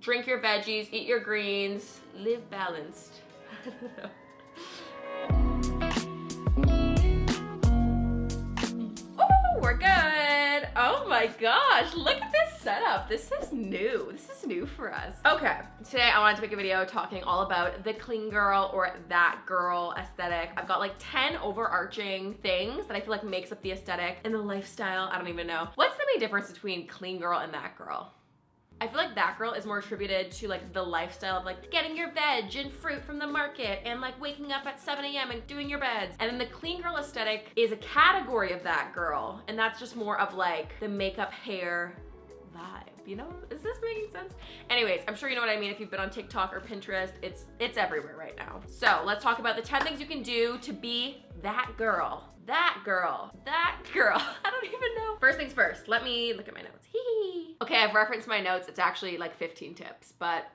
Drink your veggies, eat your greens, live balanced. I don't know. We're good. Oh my gosh, look at this setup. This is new. This is new for us. Okay, today I wanted to make a video talking all about the clean girl or that girl aesthetic. I've got like 10 overarching things that I feel like makes up the aesthetic and the lifestyle. I don't even know. What's the main difference between clean girl and that girl? I feel like that girl is more attributed to like the lifestyle of like getting your veg and fruit from the market and like waking up at 7 a.m. and doing your beds. And then the clean girl aesthetic is a category of that girl. And that's just more of like the makeup, hair vibe, you know? Is this making sense? Anyways, I'm sure you know what I mean if you've been on TikTok or Pinterest. It's everywhere right now. So let's talk about the 10 things you can do to be that girl. That girl. That girl. I don't even know. First things first, let me look at my notes. Hee. Okay, I've referenced my notes. It's actually like 15 tips, but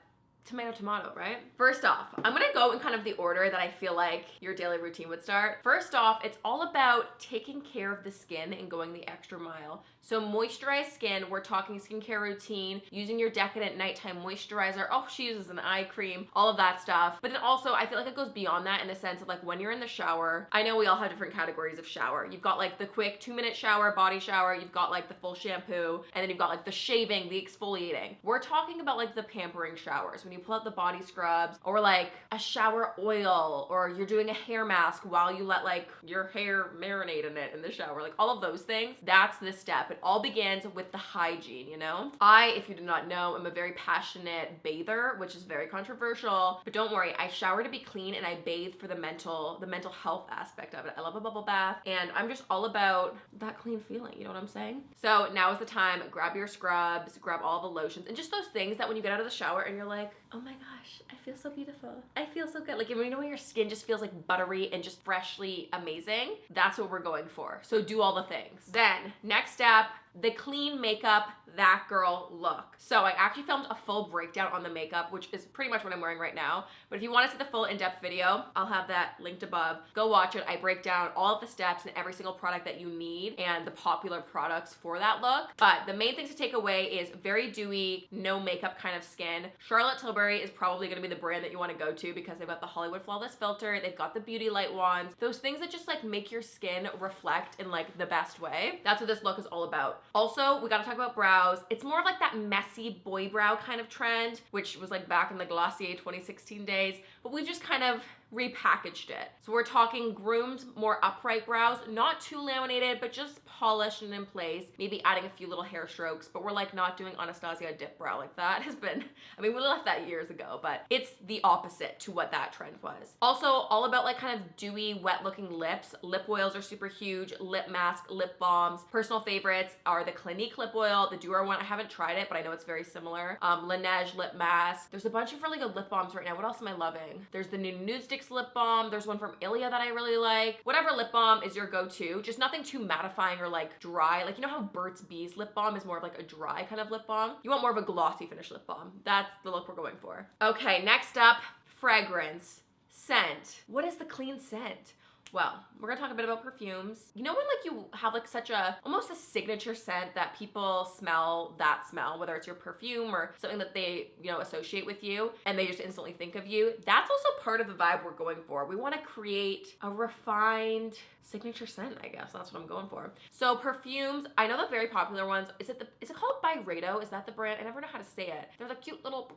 tomato, right? First off, I'm gonna go in kind of the order that I feel like your daily routine would start. First off, it's all about taking care of the skin and going the extra mile. So moisturized skin, we're talking skincare routine, using your Decadent nighttime moisturizer. Oh, she uses an eye cream, all of that stuff. But then also, I feel like it goes beyond that in the sense of like when you're in the shower, I know we all have different categories of shower. You've got like the quick 2-minute shower, body shower, you've got like the full shampoo, and then you've got like the shaving, the exfoliating. We're talking about like the pampering showers, when you pull out the body scrubs, or like a shower oil, or you're doing a hair mask while you let like your hair marinate in it in the shower, like all of those things. That's the step. It all begins with the hygiene, you know? I, if you do not know, am a very passionate bather, which is very controversial, but don't worry, I shower to be clean and I bathe for the mental health aspect of it. I love a bubble bath and I'm just all about that clean feeling, you know what I'm saying? So now is the time, grab your scrubs, grab all the lotions, and just those things that when you get out of the shower and you're like, oh my gosh, I feel so beautiful. I feel so good. Like, you know when your skin just feels like buttery and just freshly amazing? That's what we're going for. So do all the things. Then, next step, the clean makeup, that girl look. So I actually filmed a full breakdown on the makeup, which is pretty much what I'm wearing right now. But if you want to see the full in-depth video, I'll have that linked above. Go watch it. I break down all of the steps and every single product that you need and the popular products for that look. But the main things to take away is very dewy, no makeup kind of skin. Charlotte Tilbury is probably going to be the brand that you want to go to because they've got the Hollywood Flawless Filter, they've got the Beauty Light wands, those things that just like make your skin reflect in like the best way. That's what this look is all about. Also, we got to talk about brows. It's more of like that messy boy brow kind of trend, which was like back in the Glossier 2016 days, but we've just kind of repackaged it. So we're talking groomed, more upright brows, not too laminated, but just polished and in place, maybe adding a few little hair strokes, but we're like not doing Anastasia dip brow. Like that has been, I mean, we left that years ago, but it's the opposite to what that trend was. Also, all about like kind of dewy, wet looking lips. Lip oils are super huge, lip mask, lip balms. Personal favorites are the Clinique lip oil, the Duo one. I haven't tried it, but I know it's very similar. Laneige lip mask. There's a bunch of really good lip balms right now. What else am I loving? There's the new Nude Sticks lip balm. There's one from Ilia that I really like. Whatever lip balm is your go-to, just nothing too mattifying or like dry. Like, you know how Burt's Bees lip balm is more of like a dry kind of lip balm? You want more of a glossy finish lip balm. That's the look we're going for. Okay, next up, fragrance. Scent. What is the clean scent? Well, we're gonna talk a bit about perfumes. You know when like you have like such a, almost a signature scent that people smell that smell, whether it's your perfume or something that they, you know, associate with you and they just instantly think of you? That's also part of the vibe we're going for. We wanna create a refined signature scent, I guess. That's what I'm going for. So perfumes, I know the very popular ones. Is it called Byredo? Is that the brand? I never know how to say it. They're the cute little,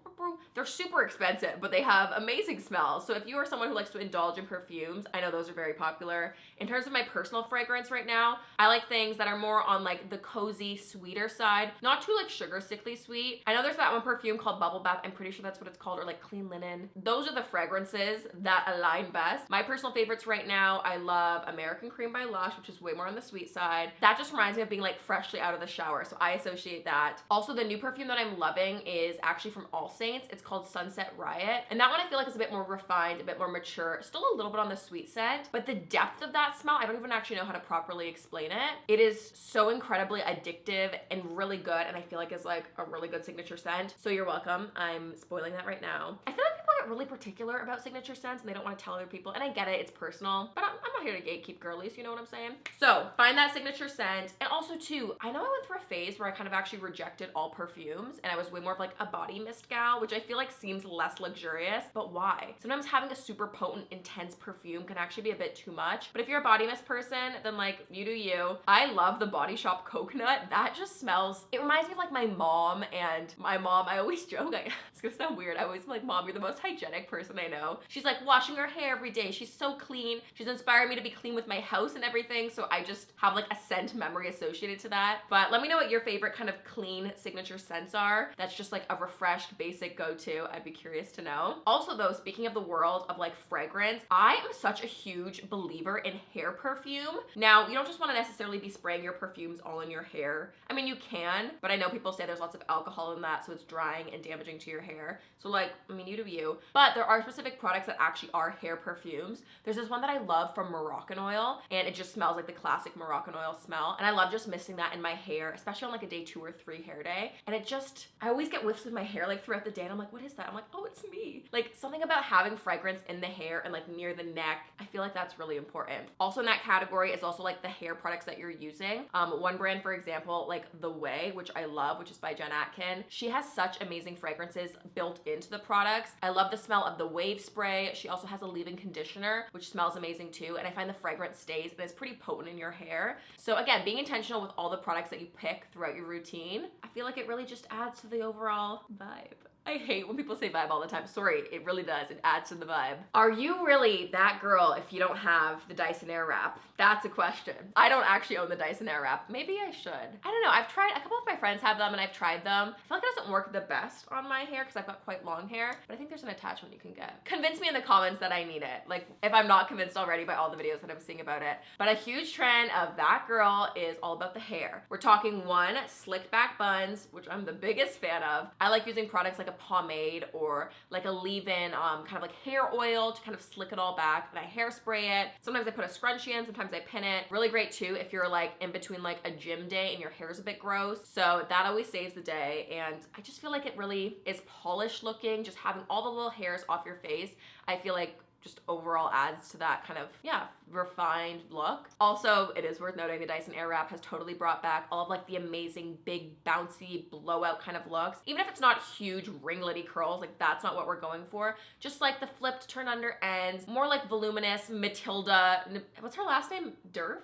they're super expensive, but they have amazing smells. So if you are someone who likes to indulge in perfumes, I know those are very popular. In terms of my personal fragrance right now, I like things that are more on like the cozy, sweeter side, not too like sugar sickly sweet. I know there's that one perfume called Bubble Bath. I'm pretty sure that's what it's called, or like Clean Linen. Those are the fragrances that align best. My personal favorites right now, I love American Cream by Lush, which is way more on the sweet side. That just reminds me of being like freshly out of the shower, so I associate that. Also, the new perfume that I'm loving is actually from All Saints. It's called Sunset Riot, and that one I feel like is a bit more refined, a bit more mature, still a little bit on the sweet scent, but the depth of that smell, I don't even actually know how to properly explain it. It is so incredibly addictive and really good, and I feel like is like a really good signature scent. So you're welcome. I'm spoiling that right now. I feel like people get really particular about signature scents and they don't want to tell other people. And I get it, it's personal, but I'm not here to gatekeep girlies, you know what I'm saying? So find that signature scent. And also too, I know I went through a phase where I kind of actually rejected all perfumes and I was way more of like a body mist gal, which I feel like seems less luxurious, but why? Sometimes having a super potent, intense perfume can actually be a bit too much. But if you're a body mist person, then like you do you. I love the Body Shop Coconut. That just smells, it reminds me of like my mom, and my mom, I always joke, it's gonna sound weird, I always be like, Mom, you're the most hygienic person I know. She's like washing her hair every day. She's so clean. She's inspired me to be clean with my house and everything. So I just have like a scent memory associated to that. But let me know what your favorite kind of clean signature scents are. That's just like a refreshed basic go-to. I'd be curious to know. Also though, speaking of the world of like fragrance, I am such a huge believer in hair perfume. Now, you don't just want to necessarily be spraying your perfumes all in your hair. I mean, you can, but I know people say there's lots of alcohol in that, so it's drying and damaging to your hair. So like, I mean, you do you. But there are specific products that actually are hair perfumes. There's this one that I love from Moroccan Oil, and it just smells like the classic Moroccan Oil smell. And I love just misting that in my hair, especially on like a day 2 or 3 hair day. And it just, I always get whiffs of my hair like throughout the day, and I'm like, what is that? I'm like, oh, it's me. Like something about having fragrance in the hair and like near the neck, I feel like that's really important. Also in that category is also like the hair products that you're using. One brand, for example, like The Way, which I love, which is by Jaclyn. She has such amazing fragrances built into the products. I love the smell of the Wave Spray. She also has a leave-in conditioner, which smells amazing too. And I find the fragrance stays and it's pretty potent in your hair. So again, being intentional with all the products that you pick throughout your routine, I feel like it really just adds to the overall vibe. I hate when people say vibe all the time. Sorry, it really does. It adds to the vibe. Are you really that girl if you don't have the Dyson Airwrap? That's a question. I don't actually own the Dyson Airwrap. Maybe I should. I don't know. I've tried, a couple of my friends have them and I've tried them. I feel like it doesn't work the best on my hair because I've got quite long hair, but I think there's an attachment you can get. Convince me in the comments that I need it. Like if I'm not convinced already by all the videos that I'm seeing about it. But a huge trend of that girl is all about the hair. We're talking one, slicked back buns, which I'm the biggest fan of. I like using products like a pomade or like a leave-in kind of like hair oil to kind of slick it all back, and I hairspray it. Sometimes I put a scrunchie in, sometimes I pin it. Really great too if you're like in between like a gym day and your hair's a bit gross. So that always saves the day, and I just feel like it really is polished looking. Just having all the little hairs off your face, I feel like just overall adds to that kind of, yeah, refined look. Also, it is worth noting the Dyson Airwrap has totally brought back all of like the amazing big bouncy blowout kind of looks. Even if it's not huge ringlety curls, like that's not what we're going for. Just like the flipped turn under ends, more like voluminous Matilda, what's her last name? Durf?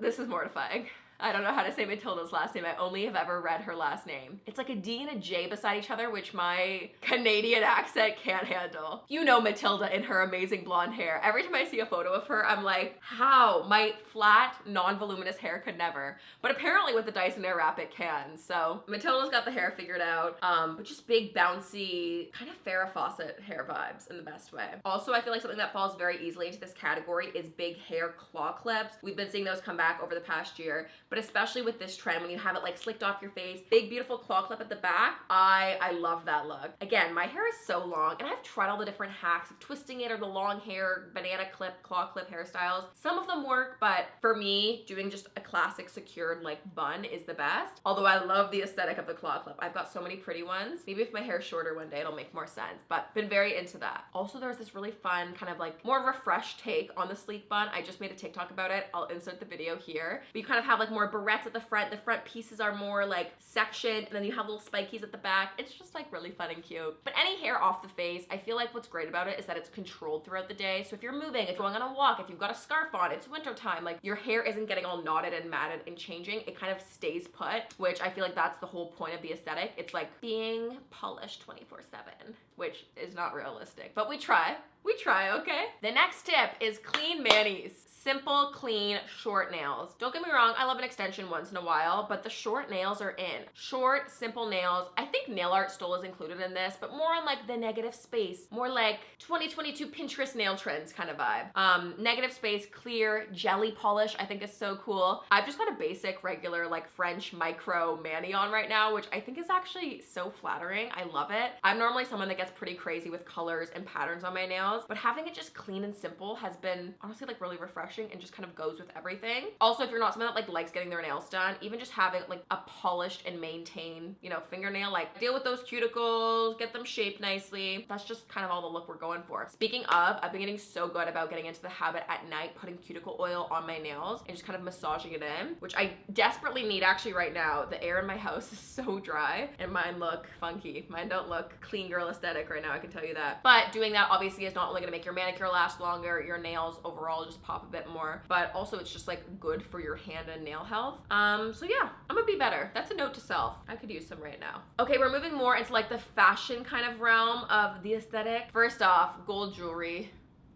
This is mortifying. I don't know how to say Matilda's last name. I only have ever read her last name. It's like a D and a J beside each other, which my Canadian accent can't handle. You know Matilda in her amazing blonde hair. Every time I see a photo of her, I'm like, how? My flat, non-voluminous hair could never. But apparently with the Dyson Airwrap, it can. So Matilda's got the hair figured out, but just big, bouncy, kind of Farrah Fawcett hair vibes in the best way. Also, I feel like something that falls very easily into this category is big hair claw clips. We've been seeing those come back over the past year. But especially with this trend, when you have it like slicked off your face, big beautiful claw clip at the back, I love that look. Again, my hair is so long and I've tried all the different hacks of twisting it or the long hair, banana clip, claw clip hairstyles. Some of them work, but for me, doing just a classic secured like bun is the best. Although I love the aesthetic of the claw clip. I've got so many pretty ones. Maybe if my hair's shorter one day, it'll make more sense, but been very into that. Also, there's this really fun kind of like more refreshed take on the sleek bun. I just made a TikTok about it. I'll insert the video here. But you kind of have like more barrettes at the front. The front pieces are more like sectioned, and then you have little spikies at the back. It's just like really fun and cute. But any hair off the face, I feel like what's great about it is that it's controlled throughout the day. So if you're moving, if you're going on a walk, if you've got a scarf on, it's winter time, like your hair isn't getting all knotted and matted and changing. It kind of stays put, which I feel like that's the whole point of the aesthetic. It's like being polished 24/7, which is not realistic, but we try. We try, okay? The next tip is clean manis. Simple, clean, short nails. Don't get me wrong, I love an extension once in a while, but the short nails are in. Short, simple nails. I think nail art still is included in this, but more on like the negative space, more like 2022 Pinterest nail trends kind of vibe. Negative space, clear, jelly polish, I think is so cool. I've just got a basic, regular, like French micro mani on right now, which I think is actually so flattering. I love it. I'm normally someone that gets pretty crazy with colors and patterns on my nails, but having it just clean and simple has been honestly like really refreshing and just kind of goes with everything. Also, if you're not someone that like likes getting their nails done, even just having like a polished and maintained, you know, fingernail, like deal with those cuticles, get them shaped nicely. That's just kind of all the look we're going for. Speaking of, I've been getting so good about getting into the habit at night, putting cuticle oil on my nails and just kind of massaging it in, which I desperately need actually right now. The air in my house is so dry and mine look funky. Mine don't look clean girl aesthetic right now, I can tell you that. But doing that obviously is not only gonna make your manicure last longer, your nails overall just pop a bit more, but also it's just like good for your hand and nail health. So yeah, I'm gonna be better. That's a note to self. I could use some right now. Okay, we're moving more into like the fashion kind of realm of the aesthetic. First off, gold jewelry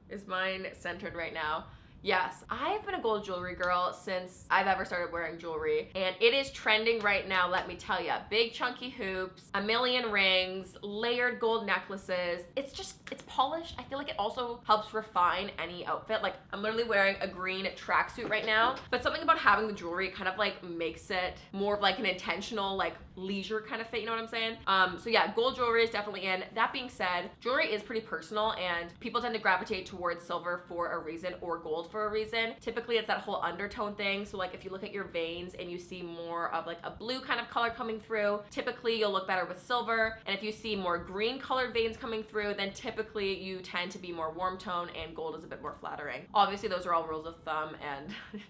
is mine centered right now. Yes, I've been a gold jewelry girl since I've ever started wearing jewelry, and it is trending right now, let me tell ya. Big chunky hoops, a million rings, layered gold necklaces. It's polished. I feel like it also helps refine any outfit. Like I'm literally wearing a green tracksuit right now, but something about having the jewelry kind of like makes it more of like an intentional, like leisure kind of fit, you know what I'm saying? So yeah, gold jewelry is definitely in. That being said, jewelry is pretty personal and people tend to gravitate towards silver for a reason or gold for a reason. Typically it's that whole undertone thing. So like if you look at your veins and you see more of like a blue kind of color coming through, typically you'll look better with silver. And if you see more green colored veins coming through, then typically you tend to be more warm tone and gold is a bit more flattering. Obviously those are all rules of thumb and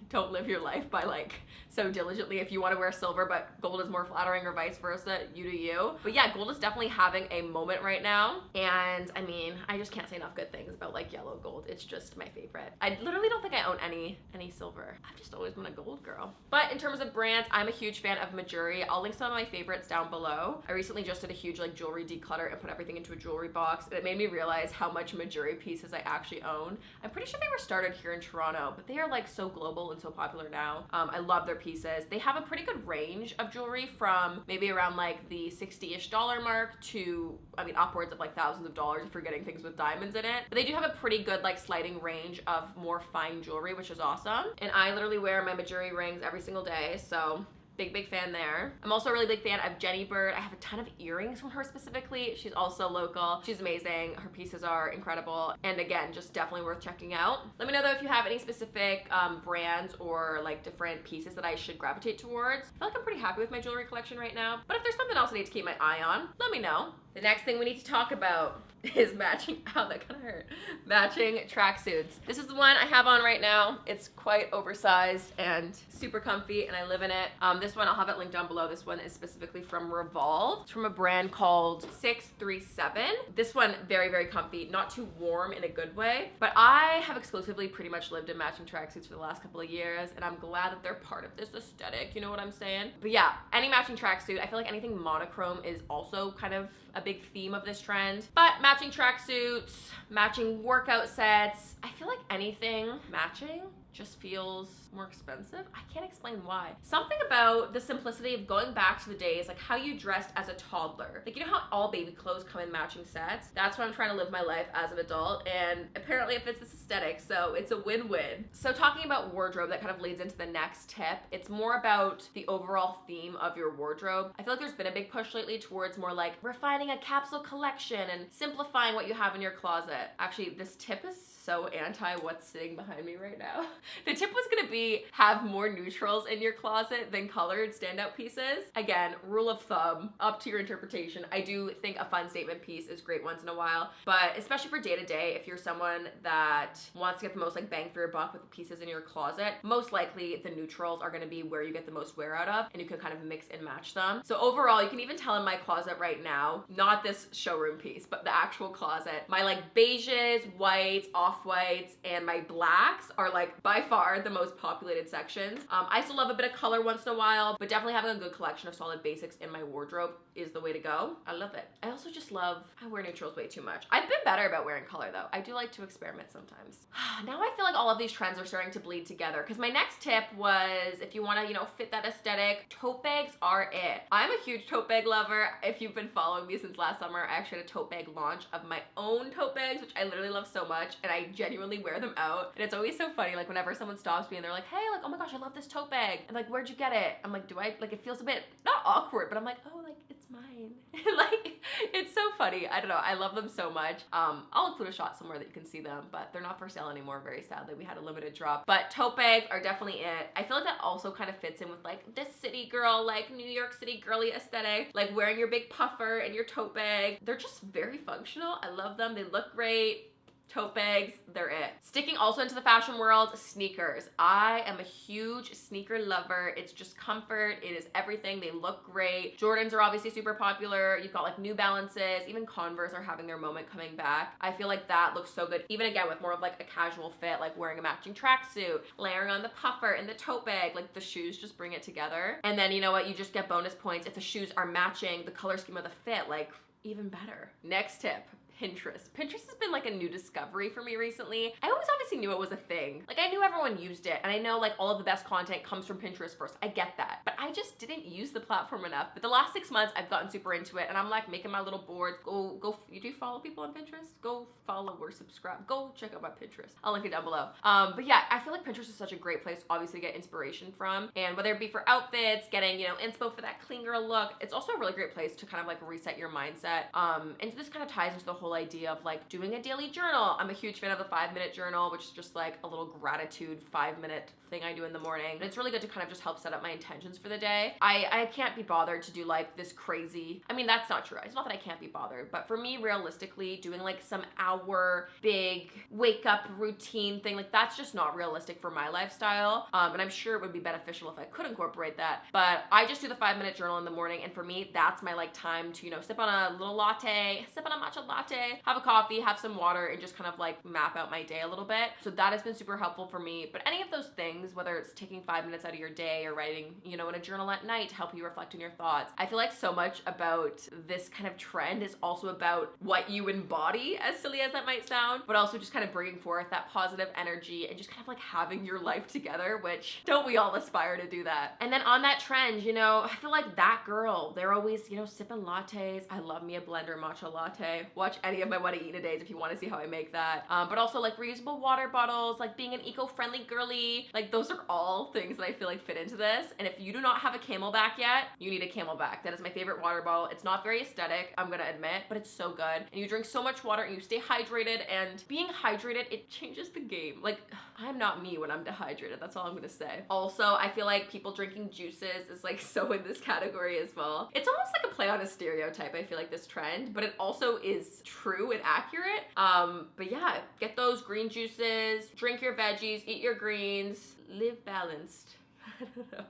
don't live your life by like so diligently. If you want to wear silver but gold is more flattering or vice versa, you do you. But yeah, gold is definitely having a moment right now. And I mean, I just can't say enough good things about like yellow gold. It's just my favorite. I literally don't think I own any silver. I've just always been a gold girl. But in terms of brands, I'm a huge fan of Majuri. I'll link some of my favorites down below. I recently just did a huge like jewelry declutter and put everything into a jewelry box, and it made me realize how much Majuri pieces I actually own. I'm pretty sure they were started here in Toronto, but they are like so global and so popular now. I love their pieces. They have a pretty good range of jewelry from maybe around like the $60-ish mark to, I mean, upwards of like thousands of dollars if you're getting things with diamonds in it. But they do have a pretty good like sliding range of more fine jewelry, which is awesome. And I literally wear my Majuri rings every single day, so big fan there. I'm also a really big fan of Jenny Bird. I have a ton of earrings from her specifically. She's also local. She's amazing. Her pieces are incredible. And again, just definitely worth checking out. Let me know though if you have any specific brands or like different pieces that I should gravitate towards. I feel like I'm pretty happy with my jewelry collection right now. But if there's something else I need to keep my eye on, let me know. The next thing we need to talk about is matching, ow, that kind of hurt, matching tracksuits. This is the one I have on right now. It's quite oversized and super comfy and I live in it. This one, I'll have it linked down below. This one is specifically from Revolve. It's from a brand called 637. This one, very comfy, not too warm in a good way, but I have exclusively pretty much lived in matching tracksuits for the last couple of years and I'm glad that they're part of this aesthetic, you know what I'm saying? But yeah, any matching tracksuit, I feel like anything monochrome is also kind of a big theme of this trend. But matching tracksuits, matching workout sets, I feel like anything matching just feels more expensive. I can't explain why. Something about the simplicity of going back to the days, like how you dressed as a toddler. Like, you know how all baby clothes come in matching sets? That's what I'm trying to live my life as an adult, and apparently it fits this aesthetic, so it's a win-win. So talking about wardrobe, that kind of leads into the next tip. It's more about the overall theme of your wardrobe. I feel like there's been a big push lately towards more like refining a capsule collection and simplifying what you have in your closet. Actually, this tip is so anti what's sitting behind me right now. The tip was gonna be have more neutrals in your closet than colored standout pieces. Again, rule of thumb, up to your interpretation. I do think a fun statement piece is great once in a while, but especially for day to day, if you're someone that wants to get the most like bang for your buck with the pieces in your closet, most likely the neutrals are gonna be where you get the most wear out of, and you can kind of mix and match them. So overall, you can even tell in my closet right now, not this showroom piece, but the actual closet, my like beiges, whites, off-whites, and my blacks are like by far the most populated sections. I still love a bit of color once in a while, but definitely having a good collection of solid basics in my wardrobe is the way to go. I love it. I also just love, I wear neutrals way too much. I've been better about wearing color though. I do like to experiment sometimes. Now I feel like all of these trends are starting to bleed together, because my next tip was, if you want to, you know, fit that aesthetic, tote bags are it. I'm a huge tote bag lover. If you've been following me since last summer, I actually had a tote bag launch of my own tote bags, which I literally love so much, and I genuinely wear them out. And it's always so funny, like whenever whenever someone stops me and they're like, hey, like, oh my gosh, I love this tote bag. And like, where'd you get it? I'm like, like, it feels a bit, not awkward, but I'm like, oh, like, it's mine. Like, it's so funny. I don't know. I love them so much. I'll include a shot somewhere that you can see them, but they're not for sale anymore, very sadly. We had a limited drop. But tote bags are definitely it. I feel like that also kind of fits in with like this city girl, like New York City girly aesthetic, like wearing your big puffer and your tote bag. They're just very functional. I love them. They look great. Tote bags, they're it. Sticking also into the fashion world, sneakers. I am a huge sneaker lover. It's just comfort. It is everything. They look great. Jordans are obviously super popular. You've got like New Balances. Even Converse are having their moment coming back. I feel like that looks so good. Even again with more of like a casual fit, like wearing a matching tracksuit, layering on the puffer and the tote bag. Like the shoes just bring it together. And then you know what? You just get bonus points if the shoes are matching the color scheme of the fit. Like even better. Next tip. Pinterest. Pinterest has been like a new discovery for me recently. I always obviously knew it was a thing. Like I knew everyone used it and I know like all of the best content comes from Pinterest first. I get that. But I just didn't use the platform enough. But the last 6 months I've gotten super into it and I'm like making my little boards. You do follow people on Pinterest? Go follow or subscribe. Go check out my Pinterest. I'll link it down below. But yeah, I feel like Pinterest is such a great place obviously to get inspiration from. And whether it be for outfits, getting, you know, inspo for that clean girl look, it's also a really great place to kind of like reset your mindset. And this kind of ties into the whole idea of like doing a daily journal. I'm a huge fan of the 5-minute journal, which is just like a little gratitude 5-minute thing I do in the morning. And it's really good to kind of just help set up my intentions for the day. I can't be bothered to do like this crazy, I mean, that's not true. It's not that I can't be bothered, but for me, realistically, doing like some hour big wake up routine thing, like that's just not realistic for my lifestyle. And I'm sure it would be beneficial if I could incorporate that. But I just do the 5-minute journal in the morning. And for me, that's my like time to, you know, sip on a little latte, sip on a matcha latte, have a coffee, have some water, and just kind of like map out my day a little bit. So that has been super helpful for me. But any of those things, whether it's taking 5 minutes out of your day or writing, you know, in a journal at night to help you reflect on your thoughts, I feel like so much about this kind of trend is also about what you embody, as silly as that might sound, but also just kind of bringing forth that positive energy and just kind of like having your life together, which don't we all aspire to do that? And then on that trend, you know, I feel like that girl, they're always, you know, sipping lattes. I love me a blender matcha latte. Watch any of my What I Eat a Days if you want to see how I make that. But also like reusable water bottles, like being an eco-friendly girly, like those are all things that I feel like fit into this. And if you do not have a Camelback yet, you need a Camelback. That is my favorite water bottle. It's not very aesthetic, I'm gonna admit, but it's so good. And you drink so much water and you stay hydrated, and being hydrated, it changes the game. Like, I'm not me when I'm dehydrated, that's all I'm gonna say. Also, I feel like people drinking juices is like so in this category as well. It's almost like a play on a stereotype, I feel like, this trend, but it also is true and accurate. But yeah, get those green juices, drink your veggies, eat your greens, live balanced. I don't know.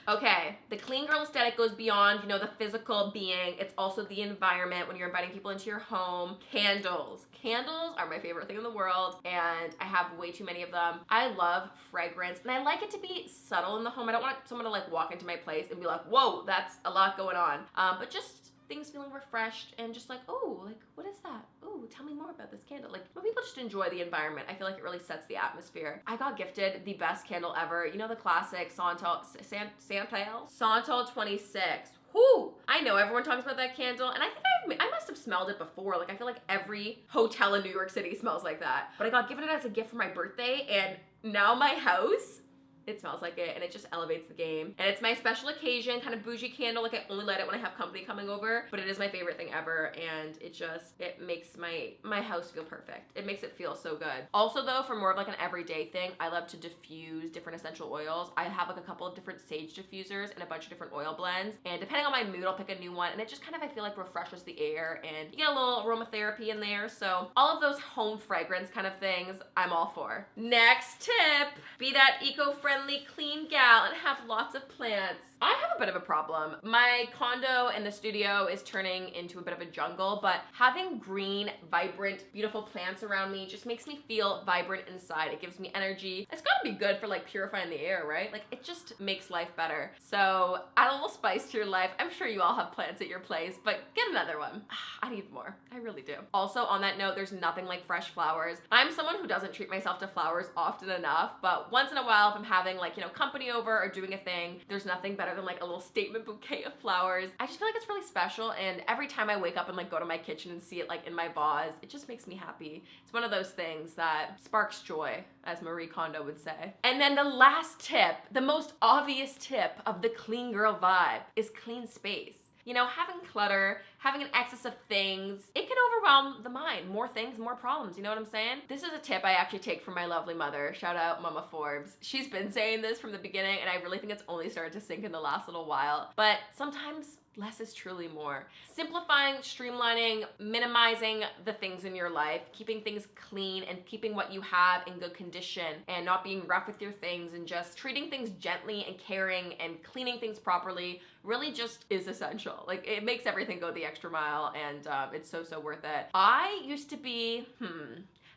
Okay, the clean girl aesthetic goes beyond, you know, the physical being. It's also the environment when you're inviting people into your home. Candles. Candles are my favorite thing in the world, and I have way too many of them. I love fragrance, and I like it to be subtle in the home. I don't want someone to like walk into my place and be like, whoa, that's a lot going on. But just things feeling refreshed and just like, oh, like, what is that? Oh, tell me more about this candle. Like, when people just enjoy the environment, I feel like it really sets the atmosphere. I got gifted the best candle ever. You know, the classic Santal 26. Whoo! I know everyone talks about that candle, and I think I must have smelled it before. Like, I feel like every hotel in New York City smells like that. But I got given it as a gift for my birthday, and now my house, it smells like it, and it just elevates the game. And it's my special occasion, kind of bougie candle. Like, I only light it when I have company coming over, but it is my favorite thing ever, and it makes my house feel perfect. It makes it feel so good. Also though, for more of like an everyday thing, I love to diffuse different essential oils. I have like a couple of different sage diffusers and a bunch of different oil blends, and depending on my mood, I'll pick a new one, and it just kind of, I feel like, refreshes the air, and you get a little aromatherapy in there. So all of those home fragrance kind of things, I'm all for. Next tip, be that eco-friendly clean gal and have lots of plants. I have a bit of a problem. My condo and the studio is turning into a bit of a jungle, but having green, vibrant, beautiful plants around me just makes me feel vibrant inside. It gives me energy. It's gotta be good for like purifying the air, right? Like, it just makes life better. So add a little spice to your life. I'm sure you all have plants at your place, but get another one. I need more. I really do. Also, on that note, there's nothing like fresh flowers. I'm someone who doesn't treat myself to flowers often enough, but once in a while, if I'm having like, you know, company over or doing a thing, there's nothing better better than like a little statement bouquet of flowers. I just feel like it's really special, and every time I wake up and like go to my kitchen and see it like in my vase, it just makes me happy. It's one of those things that sparks joy, as Marie Kondo would say. And then the last tip, the most obvious tip of the clean girl vibe, is clean space. You know, having clutter, having an excess of things, it can overwhelm the mind. More things, more problems, you know what I'm saying? This is a tip I actually take from my lovely mother. Shout out Mama Forbes. She's been saying this from the beginning, and I really think it's only started to sink in the last little while. But sometimes less is truly more. Simplifying, streamlining, minimizing the things in your life, keeping things clean and keeping what you have in good condition, and not being rough with your things, and just treating things gently and caring and cleaning things properly really just is essential. Like, it makes everything go the extra mile, and it's so worth it. I used to be,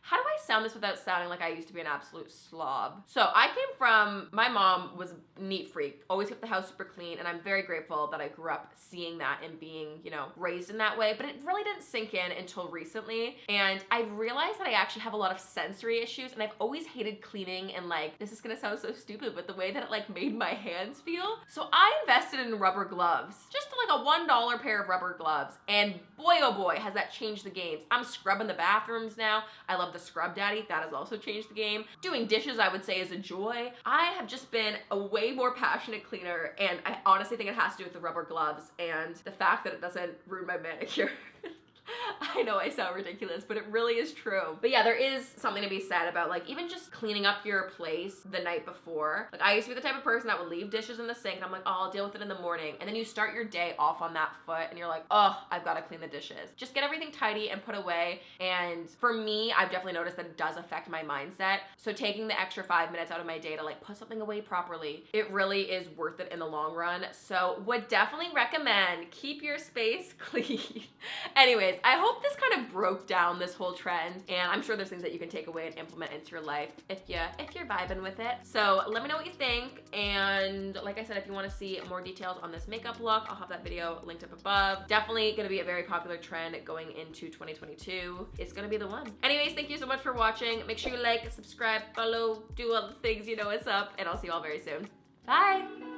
how do I sound this without sounding like I used to be an absolute slob? So I came from, my mom was a neat freak, always kept the house super clean, and I'm very grateful that I grew up seeing that and being, you know, raised in that way, but it really didn't sink in until recently, and I realized that I actually have a lot of sensory issues, and I've always hated cleaning, and like, this is gonna sound so stupid, but the way that it like made my hands feel. So I invested in rubber gloves, just like a $1 pair of rubber gloves, and boy oh boy has that changed the games. I'm scrubbing the bathrooms now. I love the scrub daddy. That has also changed the game. Doing dishes, I would say, is a joy. I have just been a way more passionate cleaner, and I honestly think it has to do with the rubber gloves and the fact that it doesn't ruin my manicure. I know I sound ridiculous, but it really is true. But yeah, there is something to be said about like even just cleaning up your place the night before. Like, I used to be the type of person that would leave dishes in the sink, and I'm like, oh, I'll deal with it in the morning. And then you start your day off on that foot, and you're like, oh, I've got to clean the dishes. Just get everything tidy and put away. And for me, I've definitely noticed that it does affect my mindset. So taking the extra 5 minutes out of my day to like put something away properly, it really is worth it in the long run. So would definitely recommend keep your space clean. Anyways, I hope this kind of broke down this whole trend, and I'm sure there's things that you can take away and implement into your life if you're vibing with it. So let me know what you think, and like I said, if you want to see more details on this makeup look, I'll have that video linked up above. Definitely gonna be a very popular trend going into 2022. It's gonna be the one. Anyways, thank you so much for watching. Make sure you like, subscribe, follow, do all the things, you know what's up, and I'll see you all very soon. Bye!